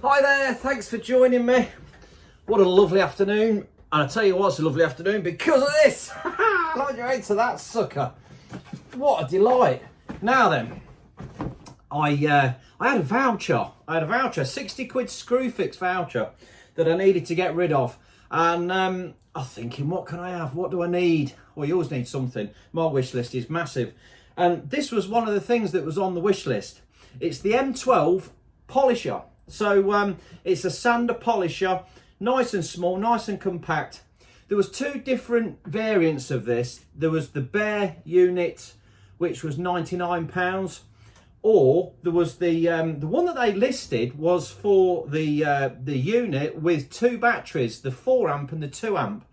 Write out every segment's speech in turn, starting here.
Hi there, thanks for joining me. What a lovely afternoon. And I tell you what, it's a lovely afternoon because of this. Like your head to that sucker. What a delight. Now then, I had a voucher. 60 quid screw fix voucher that I needed to get rid of. And I'm thinking, what can I have? What do I need? Well, you always need something. My wish list is massive. And this was one of the things that was on the wish list. It's the M12 polisher. So it's a sander polisher, nice and small, nice and compact. There was two different variants of this. There was the bare unit, which was £99, or there was the one that they listed was for the unit with two batteries, the 4 amp and the 2 amp.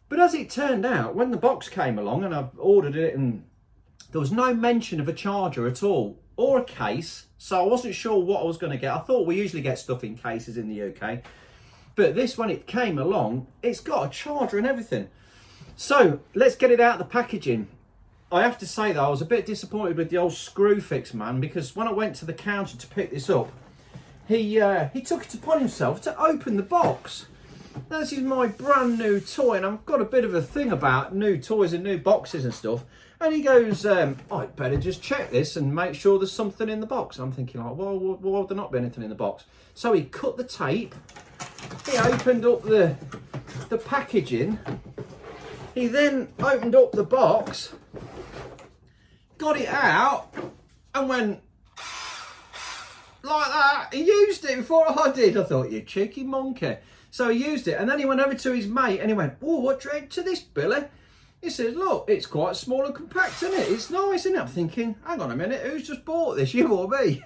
But as it turned out, when the box came along and I ordered it, and there was no mention of a charger at all, or a case, so I wasn't sure what I was going to get. I thought we usually get stuff in cases in the UK, but this, when it came along, it's got a charger and everything. So let's get it out of the packaging. I have to say though, I was a bit disappointed with the old screw fix man, because when I went to the counter to pick this up, he took it upon himself to open the box. Now, this is my brand new toy, and I've got a bit of a thing about new toys and new boxes and stuff. And he goes, I'd better just check this and make sure there's something in the box. I'm thinking, like, well, why would there not be anything in the box? So he cut the tape, he opened up the packaging, he then opened up the box, got it out, and went like that. He used it before I did. I thought, you cheeky monkey. So he used it, and then he went over to his mate and he went, oh, what do you add to this, Billy? He says, look, it's quite small and compact, isn't it? It's nice, isn't it? I'm thinking, hang on a minute, who's just bought this, you or me?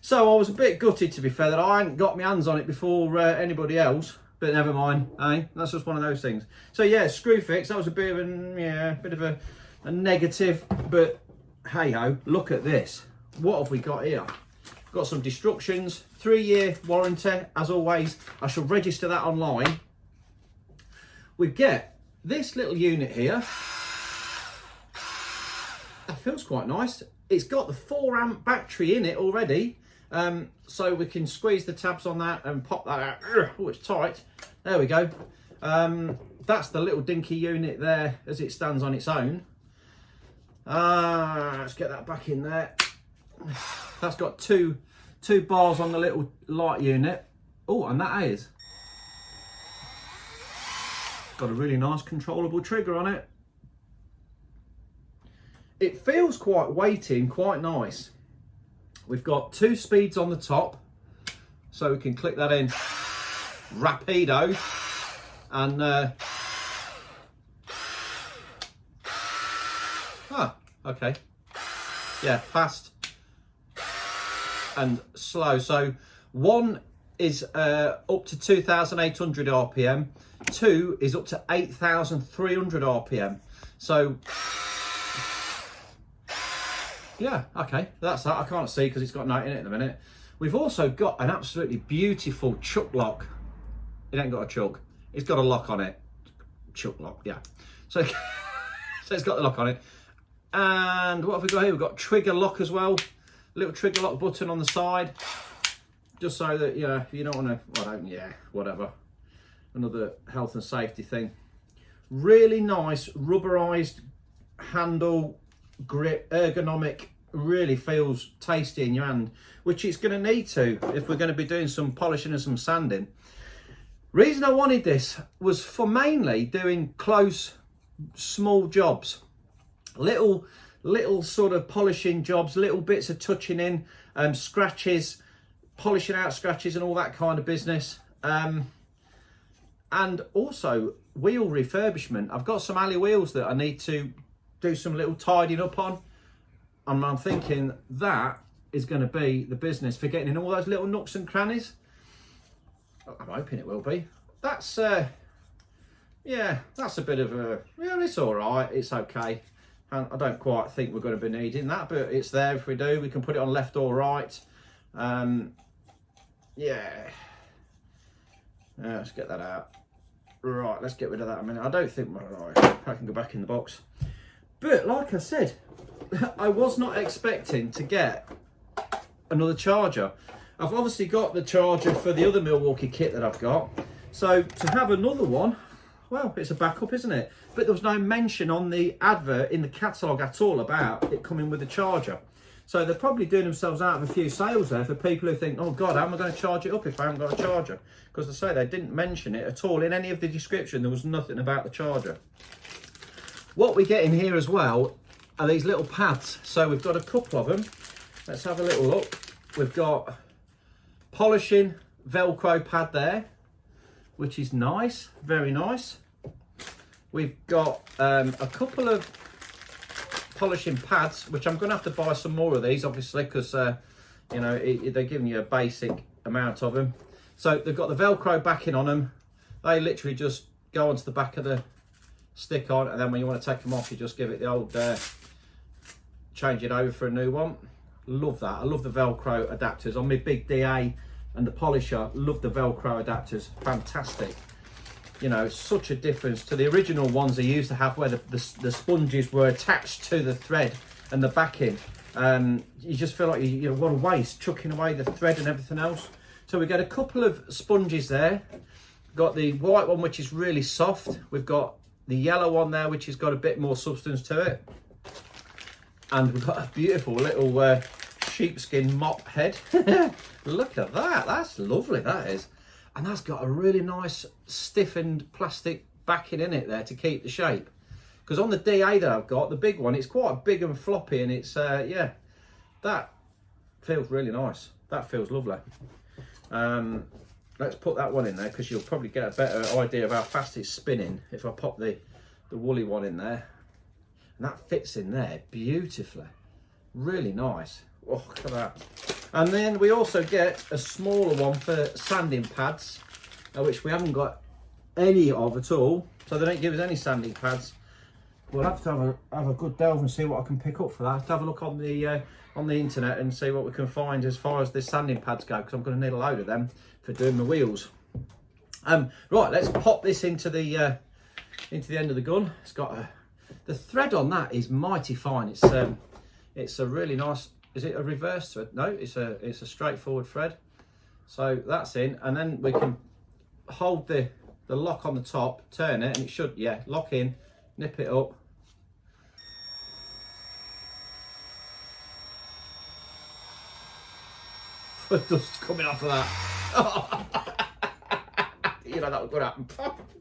So I was a bit gutted, to be fair, that I hadn't got my hands on it before anybody else. But never mind, eh? That's just one of those things. So yeah, screw fix, that was a bit of a negative. But hey-ho, look at this. What have we got here? Got some destructions, 3-year warranty. As always, I shall register that online. We get this little unit here. That feels quite nice. It's got the 4 amp battery in it already. So we can squeeze the tabs on that and pop that out. Oh, it's tight. There we go. That's the little dinky unit there as it stands on its own. Let's get that back in there. That's got two bars on the little light unit. Oh, and that is got a really nice controllable trigger on it. It feels quite weighty and quite nice. We've got 2 speeds on the top, so we can click that in rapido, and okay, yeah, fast and slow. So 1 is up to 2,800 RPM, 2 is up to 8,300 RPM. So yeah, okay, that's that. I can't see because it's got nothing in it at the minute. We've also got an absolutely beautiful chuck lock. It ain't got a chuck, it's got a lock on it. Chuck lock, yeah. So, so it's got the lock on it. And what have we got here? We've got trigger lock as well. Little trigger lock button on the side. Just so that, yeah, you don't want to, well, yeah, whatever. Another health and safety thing. Really nice rubberized handle, grip, ergonomic, really feels tasty in your hand, which it's going to need to if we're going to be doing some polishing and some sanding. Reason I wanted this was for mainly doing close, small jobs, little sort of polishing jobs, little bits of touching in, scratches, polishing out scratches and all that kind of business. And also wheel refurbishment. I've got some alley wheels that I need to do some little tidying up on, and I'm thinking that is going to be the business for getting in all those little nooks and crannies. I'm hoping it will be. That's yeah, that's a bit of a, yeah, it's all right, it's okay. And I don't quite think we're going to be needing that, but it's there if we do. We can put it on left or right. Yeah, let's get that out. Right, let's get rid of that a minute. I don't think, right, I can go back in the box. But like I said, I was not expecting to get another charger. I've obviously got the charger for the other Milwaukee kit that I've got. So to have another one, well, it's a backup, isn't it? But there was no mention on the advert in the catalogue at all about it coming with a charger. So they're probably doing themselves out of a few sales there for people who think, oh God, how am I going to charge it up if I haven't got a charger? Because they say they didn't mention it at all in any of the description. There was nothing about the charger. What we get in here as well are these little pads. So we've got a couple of them. Let's have a little look. We've got polishing Velcro pad there, which is nice, very nice. We've got a couple of polishing pads, which I'm going to have to buy some more of these, obviously, because you know, they're giving you a basic amount of them. So they've got the Velcro backing on them. They literally just go onto the back of the stick on, and then when you want to take them off, you just give it the old change it over for a new one. Love that. I love the Velcro adapters on my big DA and the polisher. Love the Velcro adapters, fantastic. You know, such a difference to the original ones they used to have, where the sponges were attached to the thread and the backing. You just feel like you know, what a waste, chucking away the thread and everything else. So we get a couple of sponges there. Got the white one, which is really soft. We've got the yellow one there, which has got a bit more substance to it. And we've got a beautiful little sheepskin mop head. Look at that, that's lovely, that is. And that's got a really nice stiffened plastic backing in it there to keep the shape. Because on the DA that I've got, the big one, it's quite big and floppy, and it's, yeah, that feels really nice. That feels lovely. Let's put that one in there, because you'll probably get a better idea of how fast it's spinning if I pop the woolly one in there. And that fits in there beautifully. Really nice. Oh, look at that. And then we also get a smaller one for sanding pads, which we haven't got any of at all. So they don't give us any sanding pads. We'll have to have a good delve and see what I can pick up for that. Have a look on the internet and see what we can find as far as the sanding pads go, because I'm going to need a load of them for doing my wheels. Right, let's pop this into the end of the gun. It's got the thread on that is mighty fine. It's a really nice. Is it a reverse thread? No, it's a straightforward thread. So that's in, and then we can hold the lock on the top, turn it, and it should, yeah, lock in, nip it up. Dust coming off of that. You know that was going to happen.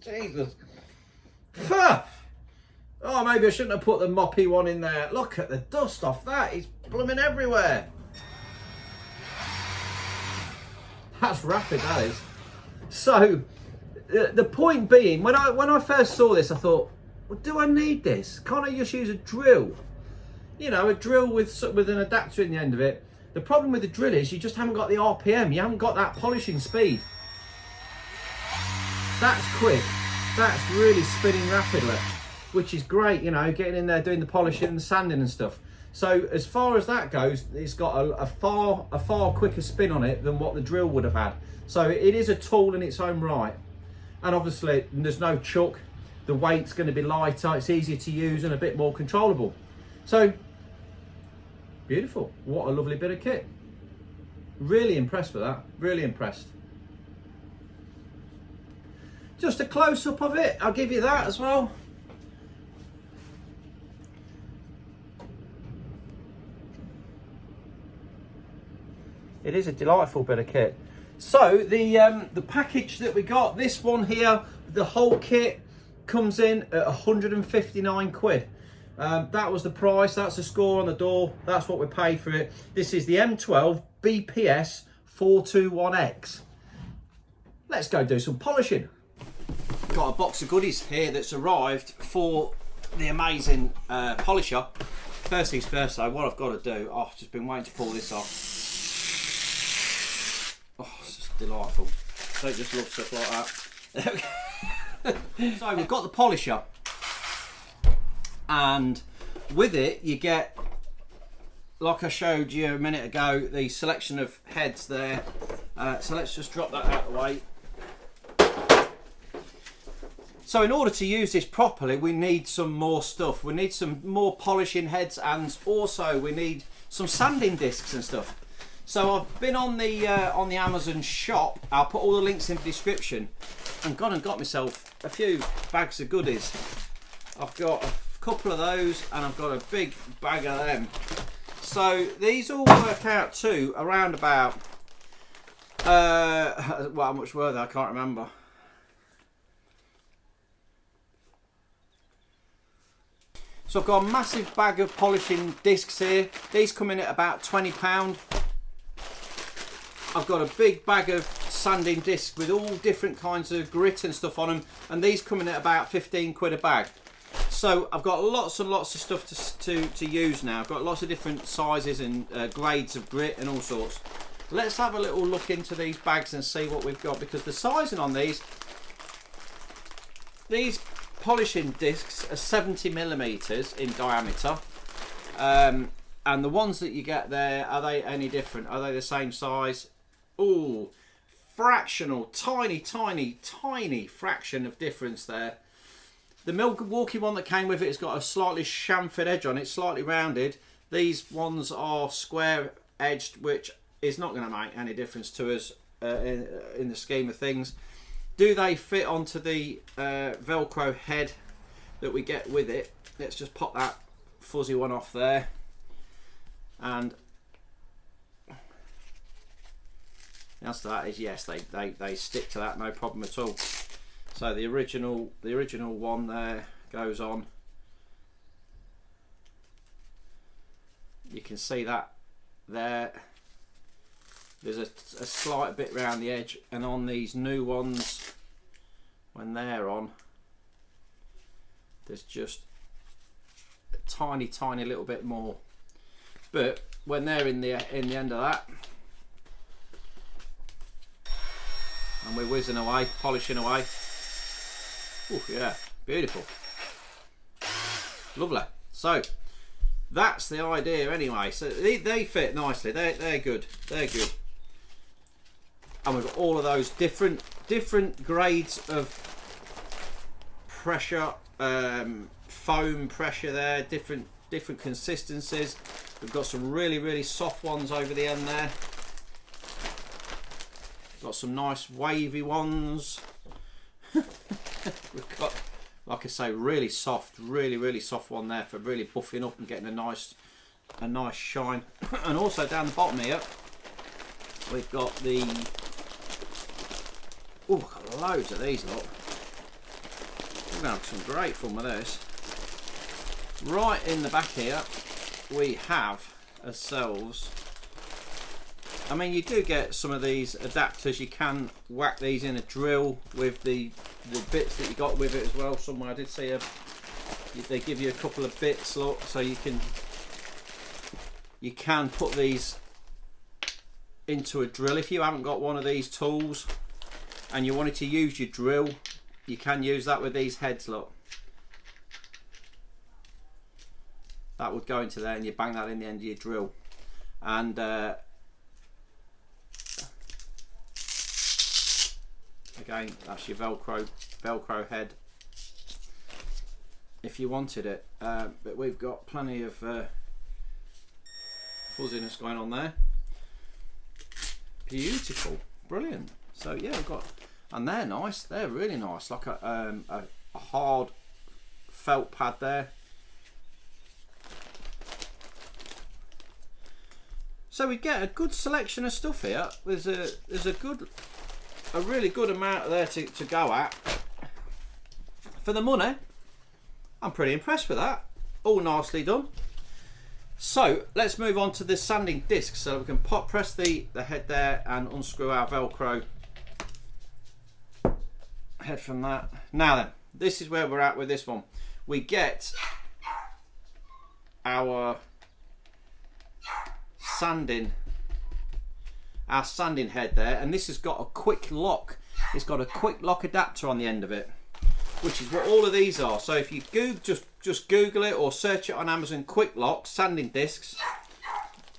Jesus. Oh, maybe I shouldn't have put the moppy one in there. Look at the dust off that. It's blooming everywhere. That's rapid, that is. So, the point being, when I first saw this, I thought, well, do I need this? Can't I just use a drill? You know, a drill with an adapter in the end of it. The problem with the drill is you just haven't got the RPM. You haven't got that polishing speed. That's quick. That's really spinning rapidly, which is great, you know, getting in there, doing the polishing and the sanding and stuff. So as far as that goes, it's got a far quicker spin on it than what the drill would have had. So it is a tool in its own right. And obviously there's no chuck. The weight's going to be lighter, it's easier to use and a bit more controllable. So, beautiful. What a lovely bit of kit. Really impressed with that, really impressed. Just a close-up of it, I'll give you that as well. It is a delightful bit of kit. So the package that we got, this one here, the whole kit comes in at 159 quid. That was the price, that's the score on the door, that's what we paid for it. This is the M12 BPS-421X. Let's go do some polishing. Got a box of goodies here that's arrived for the amazing polisher. First things first though, what I've got to do, I've just been waiting to pull this off. Oh, it's just delightful. Don't just love stuff like that. So we've got the polisher, and with it you get, like I showed you a minute ago, the selection of heads there. So let's just drop that out of the way. So in order to use this properly, we need some more stuff. We need some more polishing heads, and also we need some sanding discs and stuff. So I've been on the Amazon shop. I'll put all the links in the description, and gone and got myself a few bags of goodies. I've got a couple of those, and I've got a big bag of them. So these all work out to around about well, how much were they? I can't remember. So I've got a massive bag of polishing discs here. These come in at about £20. I've got a big bag of sanding discs with all different kinds of grit and stuff on them, and these come in at about 15 quid a bag. So I've got lots and lots of stuff to use now. I've got lots of different sizes and grades of grit and all sorts. Let's have a little look into these bags and see what we've got, because the sizing on these polishing discs are 70mm in diameter, and the ones that you get there, are they any different? Are they the same size? Oh, fractional, tiny fraction of difference there. The Milwaukee one that came with it has got a slightly chamfered edge on it, slightly rounded. These ones are square edged, which is not going to make any difference to us in the scheme of things. Do they fit onto the Velcro head that we get with it? Let's just pop that fuzzy one off there. And the answer to that is yes, they stick to that, no problem at all. So the original one there goes on. You can see that there. There's a slight bit round the edge, and on these new ones, when they're on, there's just a tiny little bit more. But when they're in the end of that, and we're whizzing away, polishing away. Oh yeah, beautiful, lovely. So that's the idea anyway. So they fit nicely. They're good. They're good. And we've got all of those different grades of pressure, foam pressure there, different consistencies. We've got some really soft ones over the end there. Got some nice wavy ones. We've got, like I say, really soft one there for really buffing up and getting a nice shine. And also down the bottom here, we've got the got loads of these lot. We're gonna have some great fun with this. Right in the back here, we have ourselves. I mean, you do get some of these adapters. You can whack these in a drill with the bits that you got with it as well. Somewhere I did see they give you a couple of bits, look, so you can put these into a drill. If you haven't got one of these tools and you wanted to use your drill, you can use that with these heads, look. That would go into there and you bang that in the end of your drill. And again, that's your Velcro head if you wanted it, but we've got plenty of fuzziness going on there. Beautiful, brilliant. So yeah, we've got, and they're nice. They're really nice, like a hard felt pad there. So we get a good selection of stuff here. There's a really good amount there to go at for the money. I'm pretty impressed with that. All nicely done. So let's move on to the sanding disc. So we can press the head there and unscrew our Velcro head from that. Now then, this is where we're at with this one. We get our sanding head there, and this has got a Quick-Lok. It's got a Quick-Lok adapter on the end of it, which is what all of these are. So if you just Google it or search it on Amazon, Quick-Lok sanding discs,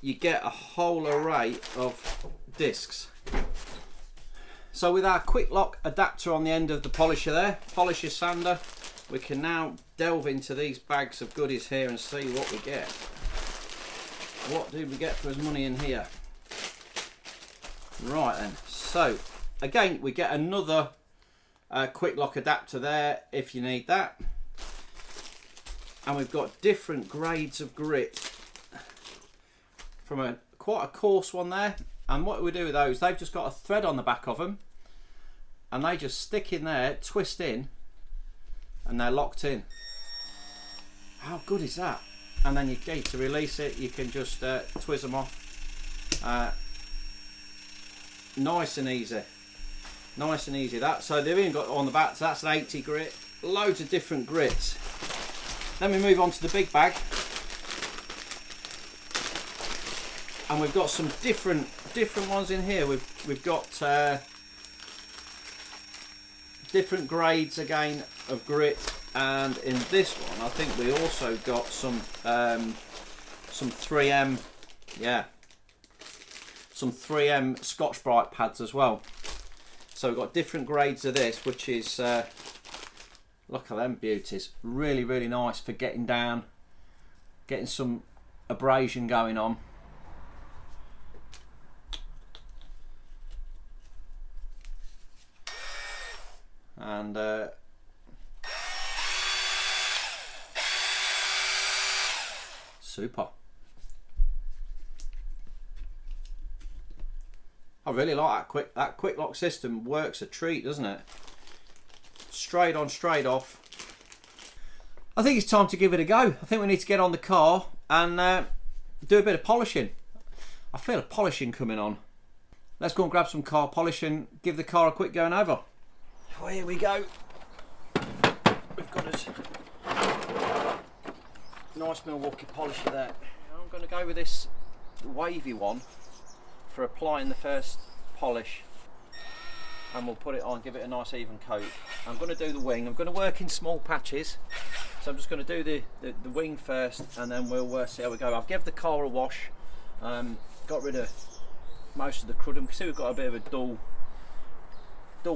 you get a whole array of discs. So with our Quick-Lok adapter on the end of the polisher there, polisher sander, we can now delve into these bags of goodies here and see what we get. What do we get for his money in here? Right then, so again we get another Quick-Lok adapter there if you need that, and we've got different grades of grit from quite a coarse one there. And what we do with those, they've just got a thread on the back of them, and they just stick in there, twist in, and they're locked in. How good is that? And then you get to release it, you can just twist them off. Nice and easy. Nice and easy. That, so they've even got on the back, so that's an 80 grit. Loads of different grits. Then we move on to the big bag. And we've got some different ones in here. We've got different grades again of grit, and in this one I think we also got some 3M, yeah, some 3M Scotch-Brite pads as well. So we've got different grades of this, which is look at them beauties. Really, really nice for getting down, getting some abrasion going on. And super. I really like that Quick-Lok system. Works a treat, doesn't it? Straight on, straight off. I think it's time to give it a go. I think we need to get on the car and do a bit of polishing. I feel a polishing coming on. Let's go and grab some car polish and give the car a quick going over. Well, here we go. We've got this nice Milwaukee polisher there. I'm going to go with this wavy one for applying the first polish, and we'll put it on, give it a nice even coat. I'm going to do the wing. I'm going to work in small patches, so I'm just going to do the wing first, and then we'll see how we go. I've given the car a wash, got rid of most of the crud. You can see we've got a bit of a dull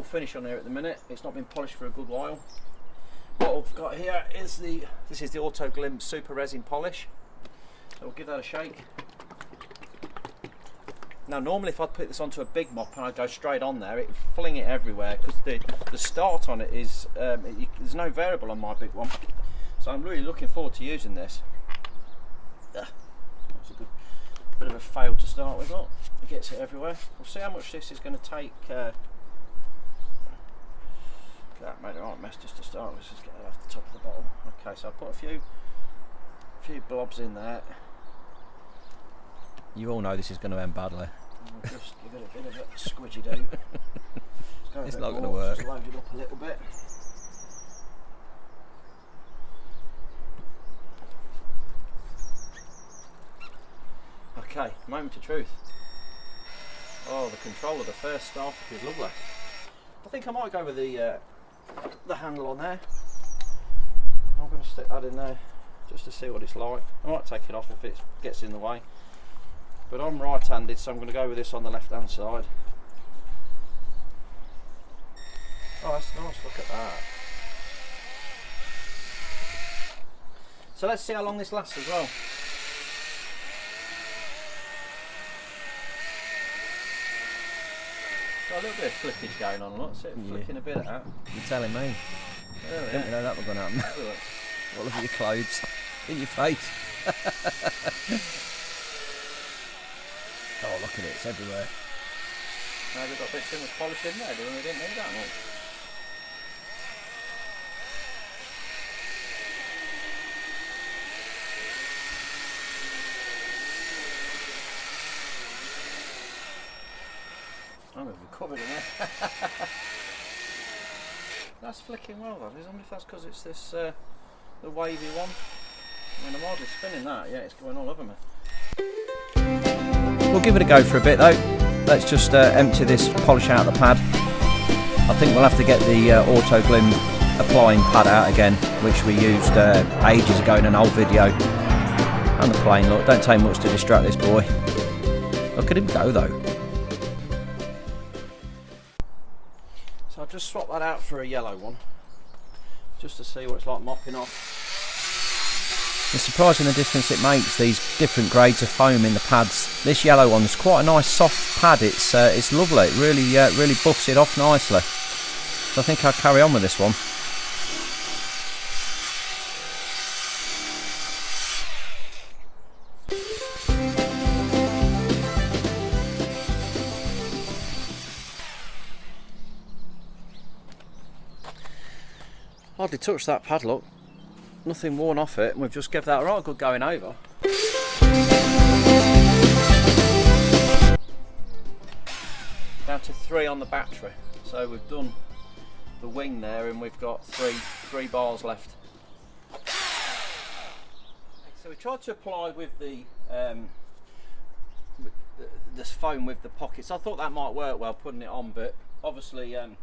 finish on here at the minute. It's not been polished for a good while. What we've got here is this is the Auto Glimpse Super Resin Polish. So we'll give that a shake. Now normally if I'd put this onto a big mop and I'd go straight on there, it'd fling it everywhere, because the start on it is, there's no variable on my big one. So I'm really looking forward to using this. That's a good bit of a fail to start with, look. It gets it everywhere. We'll see how much this is going to take. That made a right mess just to start with. Let's just get that off the top of the bottle. Okay, so I put a few blobs in there. You all know this is going to end badly. We'll just give it a bit of a squidgy do. It's not going to work. Just load it up a little bit. Okay, moment of truth. Oh, the control of the first start is lovely. I think I might go with the handle on there. I'm going to stick that in there just to see what it's like. I might take it off if it gets in the way, but I'm right-handed, so I'm going to go with this on the left-hand side. Oh, that's nice, look at that. So let's see how long this lasts as well. Got a little bit of flickage going on, look, see it flicking a bit at that. You're telling me. Oh, yeah. Didn't know that was going to happen. Well, look at your clothes, in your face. Oh, look at it, it's everywhere. Now we've got a bit too much polish in there, we didn't need that much. I'm going to be covered in there. That's flicking well though. I wonder if that's because it's this the wavy one. I mean, I'm hardly spinning that. Yeah, it's going all over me. We'll give it a go for a bit though. Let's just empty this polish out of the pad. I think we'll have to get the Auto Glim applying pad out again, which we used ages ago in an old video. And the plane, look, don't take much to distract this boy. Look at him go though. So I'll just swap that out for a yellow one, just to see what it's like mopping off. It's surprising the difference it makes, these different grades of foam in the pads. This yellow one's quite a nice soft pad. It's lovely. It really buffs it off nicely. So I think I'll carry on with this one. Hardly touched that pad, look. Nothing worn off it, and we've just given that a right good going over. Down to 3 on the battery. So we've done the wing there, and we've got three bars left. So we tried to apply with this foam with the pockets. I thought that might work well, putting it on, but obviously you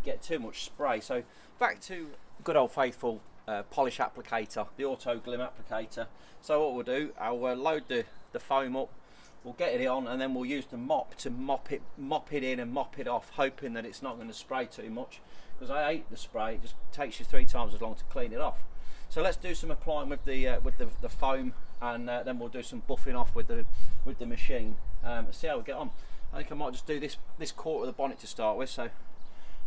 get too much spray. So back to good old faithful polish applicator, the auto glim applicator. So what we'll do, I'll load the foam up, we'll get it on, and then we'll use the mop to mop it in and mop it off, hoping that it's not going to spray too much, because I hate the spray. It just takes you 3 times as long to clean it off. So let's do some applying with the foam, and then we'll do some buffing off with the machine. See how we get on. I think I might just do this quarter of the bonnet to start with. So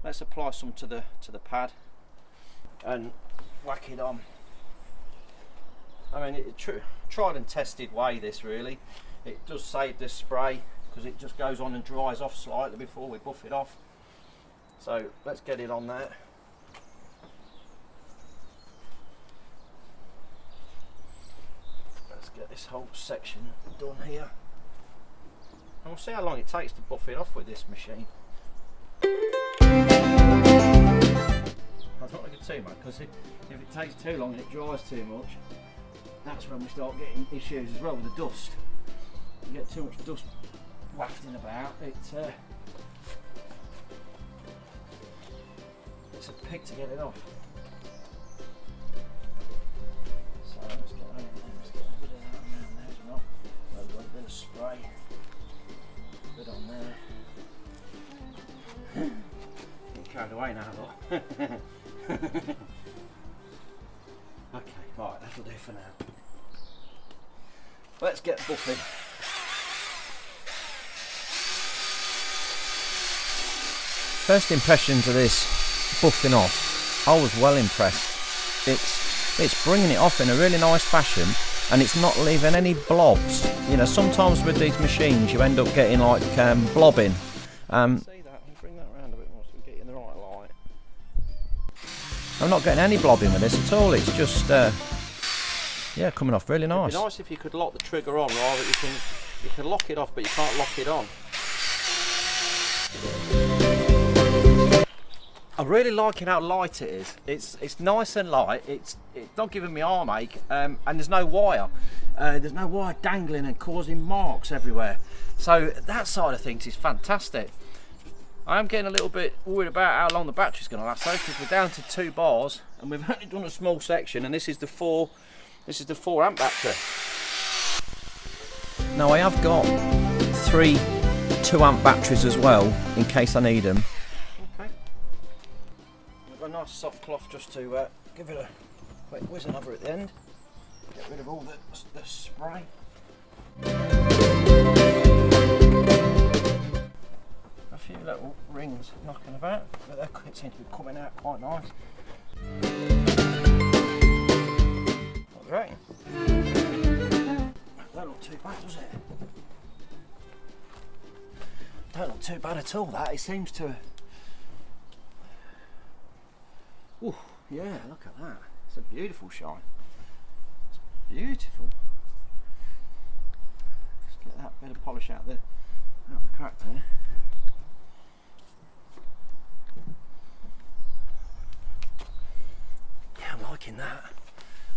let's apply some to the pad and whack it on. I mean, it's tried and tested way, this really. It does save this spray because it just goes on and dries off slightly before we buff it off. So let's get it on there. Let's get this whole section done here, and we'll see how long it takes to buff it off with this machine. I don't want to get too much, because if it takes too long and it dries too much, that's when we start getting issues as well with the dust. You get too much dust wafting about, it's a pig to get it off. So let's get over there, let's get a bit of that around there as well. We've got a bit of spray, a bit on there. Get carried away now, look. Okay, right, that'll do for now. Let's get buffing. First impressions of this buffing off, I was well impressed. It's bringing it off in a really nice fashion, and it's not leaving any blobs. You know, sometimes with these machines you end up getting like blobbing. See that? Bring that around a bit more so we get you in the right light. I'm not getting any blobbing with this at all. It's just yeah, coming off really nice. It'd be nice if you could lock the trigger on, rather you can lock it off, but you can't lock it on. I'm really liking how light it is. It's nice and light. It's not giving me arm ache, and there's no wire. There's no wire dangling and causing marks everywhere. So that side of things is fantastic. I am getting a little bit worried about how long the battery's going to last though, because we're down to 2 bars and we've only done a small section, and this is the 4 amp battery. Now I have got 3 2 amp batteries as well in case I need them. Okay. We've got a nice soft cloth just to give it a quick whizzing over at the end. Get rid of all the spray. A few little rings knocking about, but they seem to be coming out quite nice. What do you reckon? Don't look too bad, does it? Don't look too bad at all, that. It seems to... Ooh, yeah, look at that. It's a beautiful shine. It's beautiful. Just get that bit of polish out the crack there. Yeah, I'm liking that.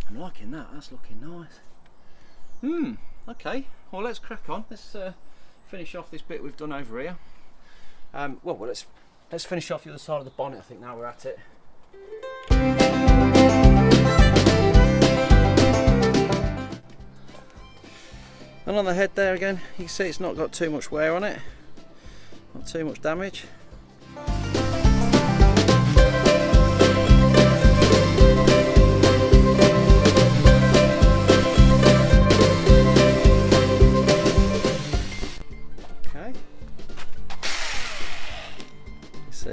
I'm liking that. That's looking nice. Okay. Well, let's crack on. Let's finish off this bit we've done over here. Well, let's finish off the other side of the bonnet. I think now we're at it. And on the head there again, you can see it's not got too much wear on it, not too much damage.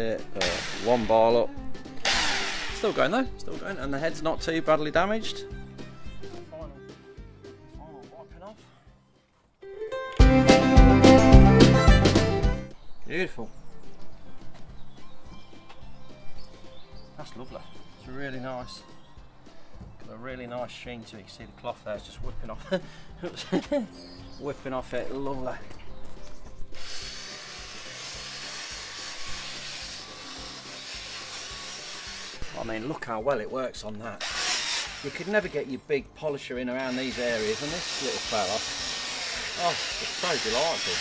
it. One bar up. Still going though, still going, and the head's not too badly damaged. Final wiping off. Beautiful. That's lovely. It's really nice. Got a really nice sheen to it. You can see the cloth there, it's just whipping off. Whipping off it, lovely. I mean, look how well it works on that. You could never get your big polisher in around these areas, and this little fella, oh, it's so delightful.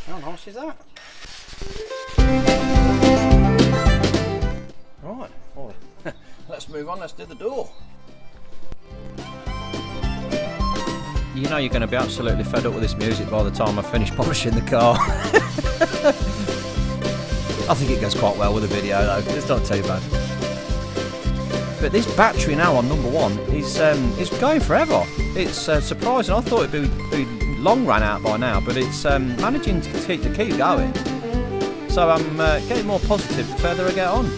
How nice is that? Right, well, let's move on, let's do the door. You know you're going to be absolutely fed up with this music by the time I finish polishing the car. I think it goes quite well with the video though, it's not too bad. But this battery now on number one is going forever. It's surprising. I thought it'd be long ran out by now, but it's managing to keep going. So I'm getting more positive the further I get on.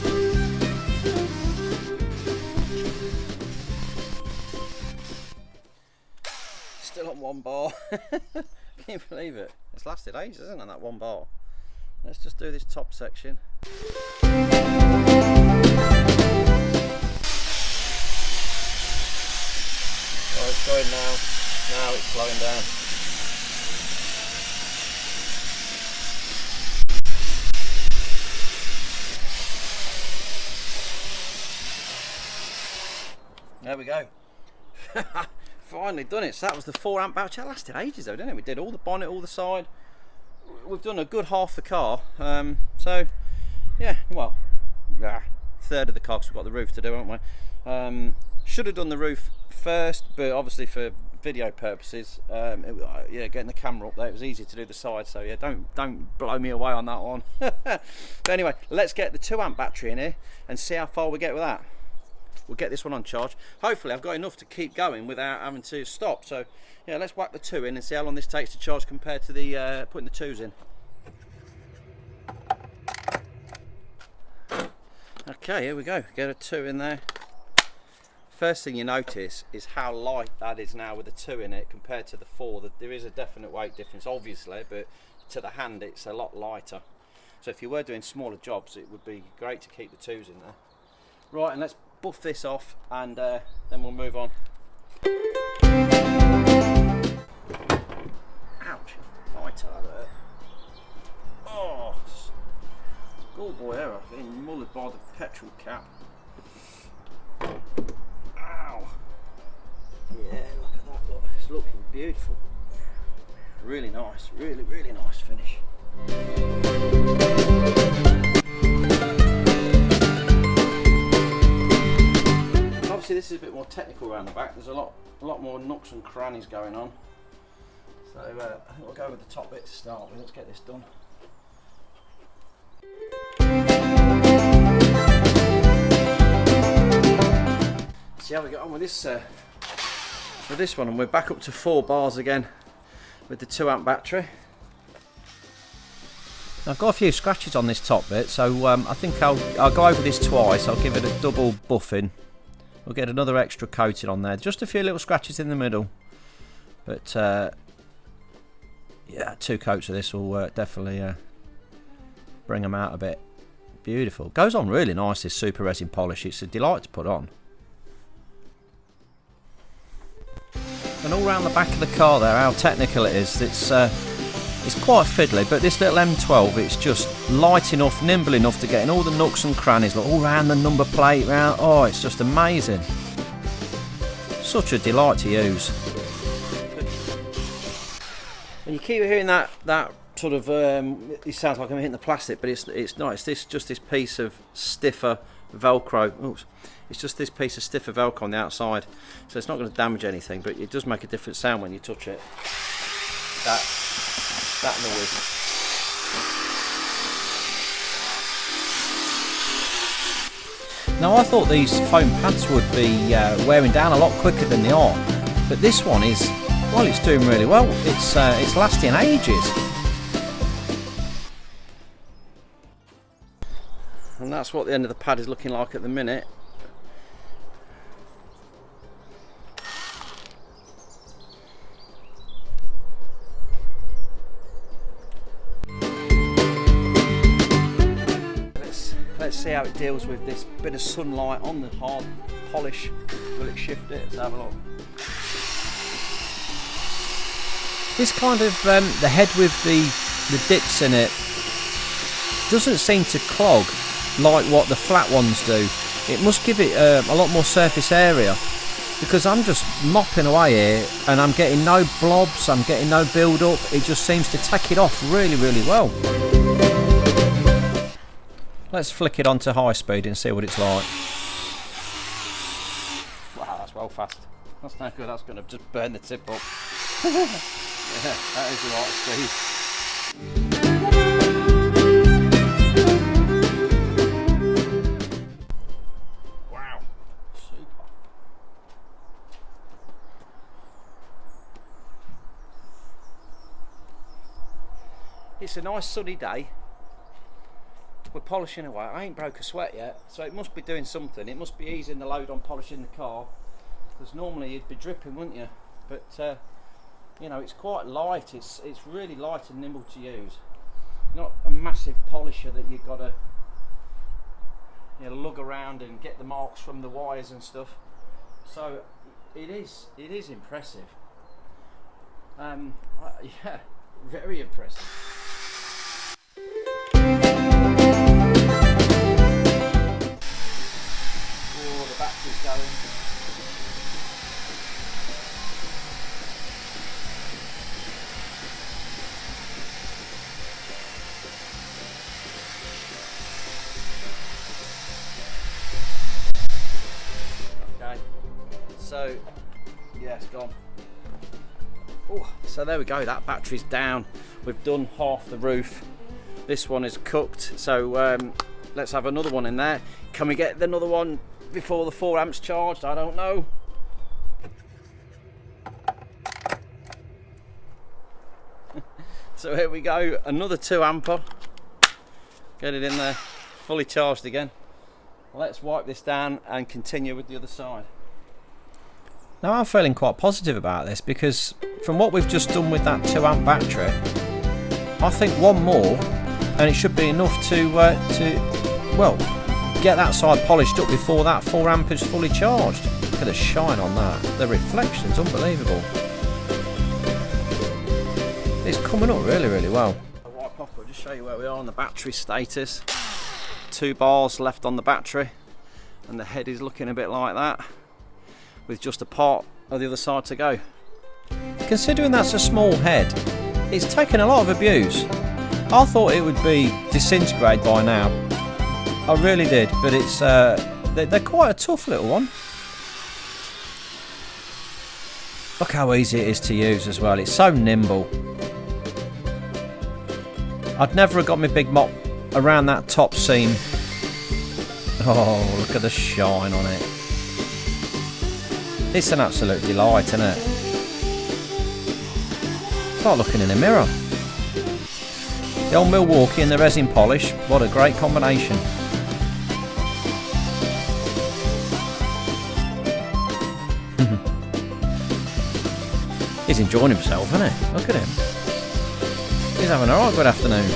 Still on one bar. Can you believe it? It's lasted ages, isn't it, that one bar? Let's just do this top section. Oh, it's going now. Now it's slowing down. There we go. Finally done it. So that was the 4 amp battery. That lasted ages though, didn't it? We did all the bonnet, all the side. We've done a good half the car. So yeah, well, third of the car, 'cause we've got the roof to do, haven't we? Should have done the roof first, but obviously for video purposes, yeah, getting the camera up there, it was easy to do the side. So yeah, don't blow me away on that one. But anyway, let's get the 2 amp battery in here and see how far we get with that. We'll get this one on charge. Hopefully I've got enough to keep going without having to stop. So yeah, let's whack the 2 in and see how long this takes to charge compared to the putting the 2s in. Okay, here we go. Get a 2 in there. First thing you notice is how light that is now with the 2 in it compared to the 4. There is a definite weight difference, obviously, but to the hand it's a lot lighter. So if you were doing smaller jobs, it would be great to keep the 2s in there. Right, and let's buff this off, and then we'll move on. Ouch! Right there. Oh, good boy error. Getting mullered by the petrol cap. Ow! Yeah, look at that. Look, it's looking beautiful. Really nice. Really, really nice finish. Obviously this is a bit more technical around the back. There's a lot more nooks and crannies going on. So I think we'll go with the top bit to start with. Let's get this done. See how we get on with this one, and we're back up to 4 bars again with the 2 amp battery. I've got a few scratches on this top bit, so I think I'll go over this twice. I'll give it a double buffing. We'll get another extra coating on there. Just a few little scratches in the middle. But yeah, 2 coats of this will definitely bring them out a bit. Beautiful. Goes on really nice, this super resin polish. It's a delight to put on. And all around the back of the car there, how technical it is. It's quite fiddly, but this little M12, it's just light enough, nimble enough to get in all the nooks and crannies, like all around the number plate, round. Oh, it's just amazing. Such a delight to use. And you keep hearing that sort of, it sounds like I'm hitting the plastic, but it's not. It's just this piece of stiffer Velcro. Oops. It's just this piece of stiffer Velcro on the outside, so it's not going to damage anything, but it does make a different sound when you touch it. That noise. Now I thought these foam pads would be wearing down a lot quicker than they are, but this one is, well, it's doing really well. It's lasting ages. And that's what the end of the pad is looking like at the minute. Let's see how it deals with this bit of sunlight on the hard polish. Will it shift it? Let's have a look. This kind of the head with the dips in it doesn't seem to clog like what the flat ones do. It must give it a lot more surface area, because I'm just mopping away here and I'm getting no blobs, I'm getting no build up. It just seems to take it off really, really well. Let's flick it onto high speed and see what it's like. Wow, that's well fast. That's not good, that's going to just burn the tip up. Yeah, that is the right speed. Wow, super. It's a nice sunny day. We're polishing away. I ain't broke a sweat yet, so it must be doing something. It must be easing the load on polishing the car, because normally you'd be dripping, wouldn't you? But you know, it's quite light. It's really light and nimble to use. Not a massive polisher that you've got to, you know, lug around and get the marks from the wires and stuff. So it is impressive. Yeah, very impressive. Battery's going. Okay, so yeah, it's gone. Oh, so there we go, that battery's down. We've done half the roof. This one is cooked, so let's have another one in there. Can we get another one before the 4 amps charged? I don't know. So here we go, another 2 ampere. Get it in there, fully charged again. Let's wipe this down and continue with the other side. Now I'm feeling quite positive about this, because from what we've just done with that 2 amp battery, I think one more and it should be enough to well, get that side polished up before that 4 amp is fully charged. Look at the shine on that. The reflection's unbelievable. It's coming up really, really well. Right, Pop, I'll just show you where we are on the battery status. 2 bars left on the battery, and the head is looking a bit like that, with just a part of the other side to go. Considering that's a small head, it's taken a lot of abuse. I thought it would be disintegrated by now. I really did, but it's they're quite a tough little one. Look how easy it is to use as well. It's so nimble. I'd never have got my big mop around that top seam. Oh, look at the shine on it. It's an absolute delight, isn't it? It's like looking in a mirror. The old Milwaukee and the resin polish, what a great combination. He's enjoying himself, isn't he? Look at him. He's having a right good afternoon.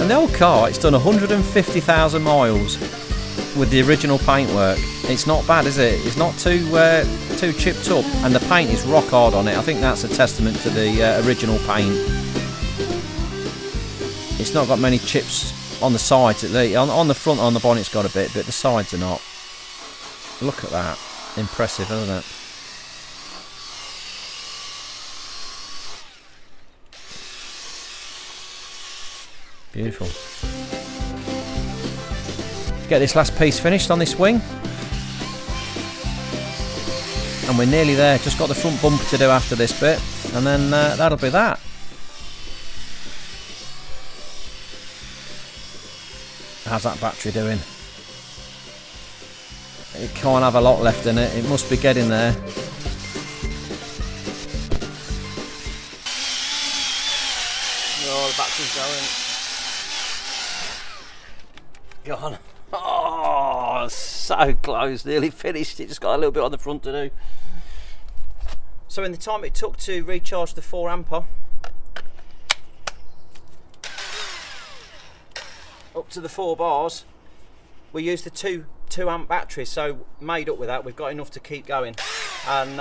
And the old car, it's done 150,000 miles with the original paintwork. It's not bad, is it? It's not too chipped up, and the paint is rock hard on it. I think that's a testament to the original paint. It's not got many chips on the sides. On the front, on the bonnet's got a bit, but the sides are not. Look at that. Impressive, isn't it? Beautiful. Get this last piece finished on this wing, and we're nearly there. Just got the front bumper to do after this bit, and then that'll be that. How's that battery doing? It can't have a lot left in it. It must be getting there. Oh, the battery's going. Gone. Oh, so close. Nearly finished. It just got a little bit on the front to do. So in the time it took to recharge the 4 ampere up to the 4 bars, we used the 2 amp batteries, so made up with that we've got enough to keep going, and you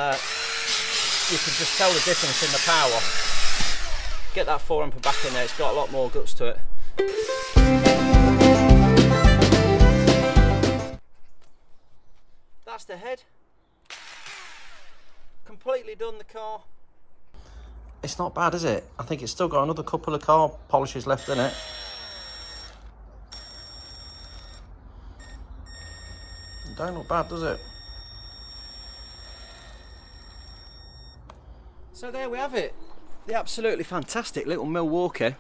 can just tell the difference in the power. Get that 4 ampere back in there, it's got a lot more guts to it. That's the head. Completely done the car. It's not bad, is it? I think it's still got another couple of car polishes left in it. Don't look bad, does it? So there we have it. The absolutely fantastic little Milwaukee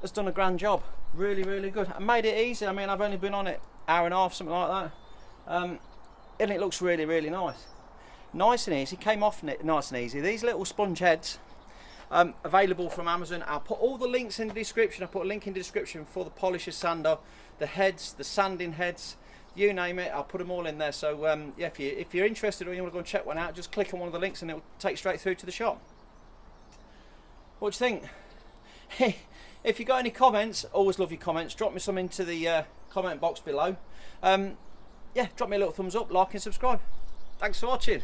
has done a grand job. Really, really good. I made it easy. I mean, I've only been on it hour and a half, something like that. And it looks really, really nice. Nice and easy. Came off nice and easy. These little sponge heads, available from Amazon. I'll put all the links in the description. I'll put a link in the description for the polisher sander, the heads, the sanding heads. You name it, I'll put them all in there. So yeah, if you're interested or you want to go and check one out, just click on one of the links and it'll take straight through to the shop. What do you think? If you got any comments, always love your comments. Drop me some into the comment box below. Yeah, drop me a little thumbs up, like and subscribe. Thanks for watching.